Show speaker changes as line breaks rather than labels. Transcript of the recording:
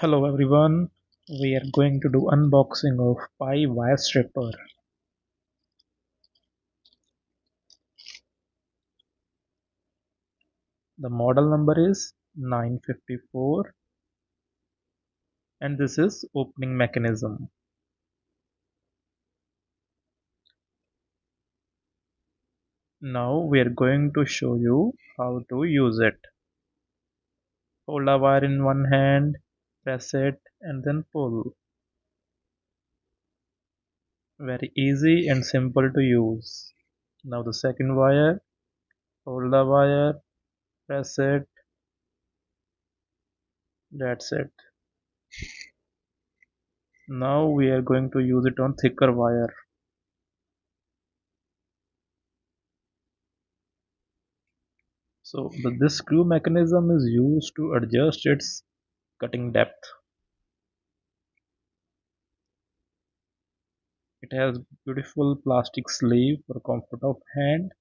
Hello everyone, we are going to do unboxing of PYE wire stripper. The model number is 954 and this is opening mechanism. Now we are going to show you how to use it. Hold a wire in one hand, press it and then pull. Very easy and simple to use. Now the second wire, hold the wire, press it, that's it. Now we are going to use it on thicker wire. This screw mechanism is used to adjust its cutting depth. It has beautiful plastic sleeve for comfort of hand.